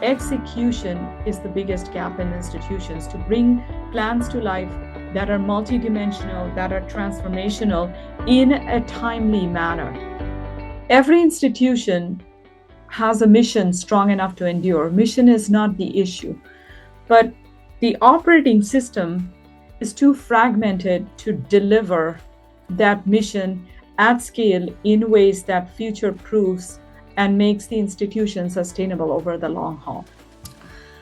Execution is the biggest gap in institutions to bring plans to life that are multidimensional, that are transformational in a timely manner. Every institution has a mission strong enough to endure. Mission is not the issue, but the operating system is too fragmented to deliver that mission at scale in ways that future proofs and makes the institution sustainable over the long haul.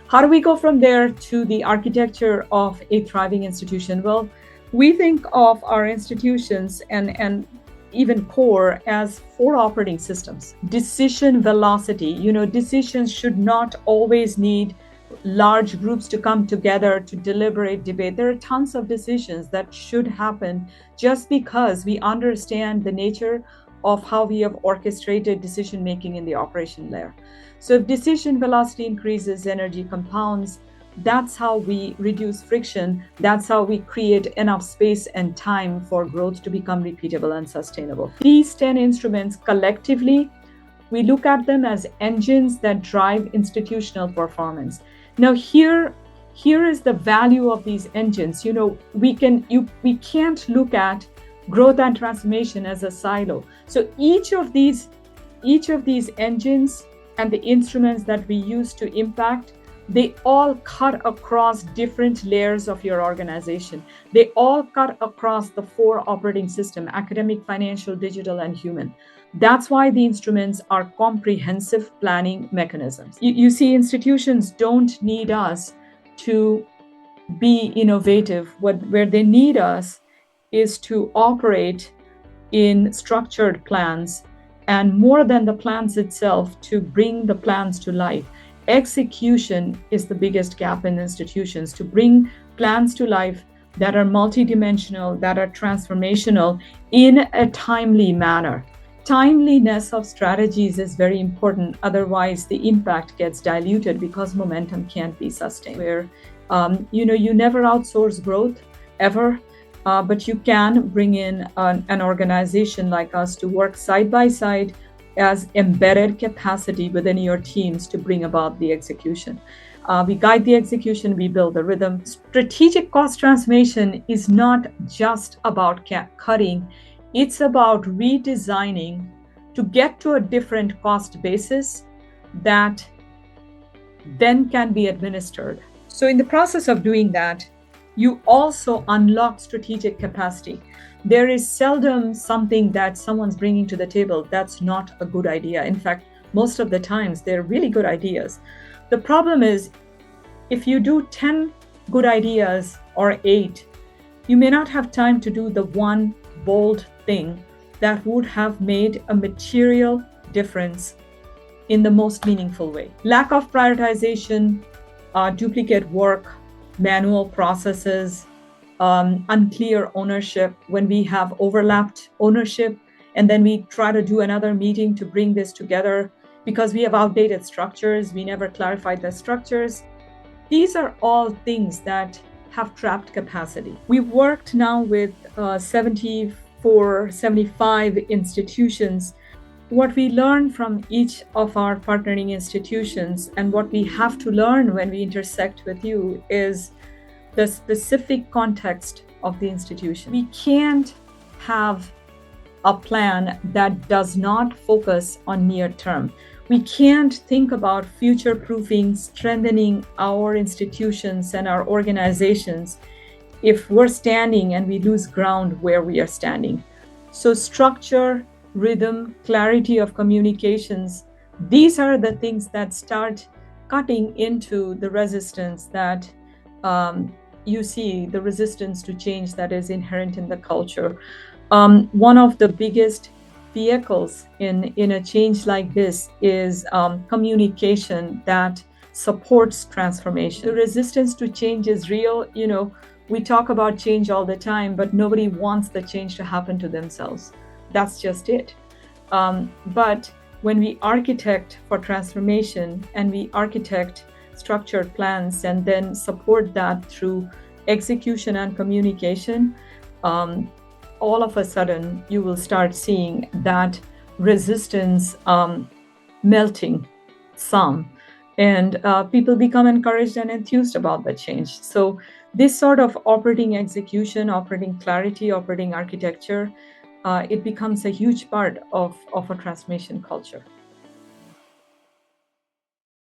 How do we go from there to the architecture of a thriving institution? Well, we think of our institutions and even core as four operating systems. Decision velocity. Decisions should not always need large groups to come together to deliberate, debate. There are tons of decisions that should happen just because we understand the nature of how we have orchestrated decision making in the operation layer. So if decision velocity increases, energy compounds. That's how we reduce friction. That's how we create enough space and time for growth to become repeatable and sustainable. These 10 instruments collectively, we look at them as engines that drive institutional performance. Now, here is the value of these engines. We can't look at growth and transformation as a silo. So each of these engines and the instruments that we use to impact, they all cut across different layers of your organization. They all cut across the four operating systems: academic, financial, digital, and human. That's why the instruments are comprehensive planning mechanisms. You see, institutions don't need us to be innovative. Where they need us is to operate in structured plans, and more than the plans itself, to bring the plans to life. Execution is the biggest gap in institutions to bring plans to life that are multidimensional, that are transformational in a timely manner. Timeliness of strategies is very important. Otherwise, the impact gets diluted because momentum can't be sustained. Where you never outsource growth ever, but you can bring in an organization like us to work side by side as embedded capacity within your teams to bring about the execution. We guide the execution, we build the rhythm. Strategic cost transformation is not just about cutting, it's about redesigning to get to a different cost basis that then can be administered. So in the process of doing that, you also unlock strategic capacity. There is seldom something that someone's bringing to the table that's not a good idea. In fact, most of the times they're really good ideas. The problem is, if you do 10 good ideas or 8, you may not have time to do the one bold thing that would have made a material difference in the most meaningful way. Lack of prioritization, duplicate work, manual processes, unclear ownership. When we have overlapped ownership and then we try to do another meeting to bring this together because we have outdated structures, we never clarified the structures. These are all things that have trapped capacity. We've worked now with 74, 75 institutions. What we learn from each of our partnering institutions and what we have to learn when we intersect with you is the specific context of the institution. We can't have a plan that does not focus on near term. We can't think about future proofing, strengthening our institutions and our organizations if we're standing and we lose ground where we are standing. So structure, rhythm, clarity of communications, these are the things that start cutting into the resistance that you see, the resistance to change that is inherent in the culture. One of the biggest vehicles in a change like this is communication that supports transformation. The resistance to change is real. We talk about change all the time, but nobody wants the change to happen to themselves. That's just it. But when we architect for transformation and we architect structured plans and then support that through execution and communication, all of a sudden you will start seeing that resistance melting some and people become encouraged and enthused about the change. So this sort of operating execution, operating clarity, operating architecture, it becomes a huge part of a transformation culture.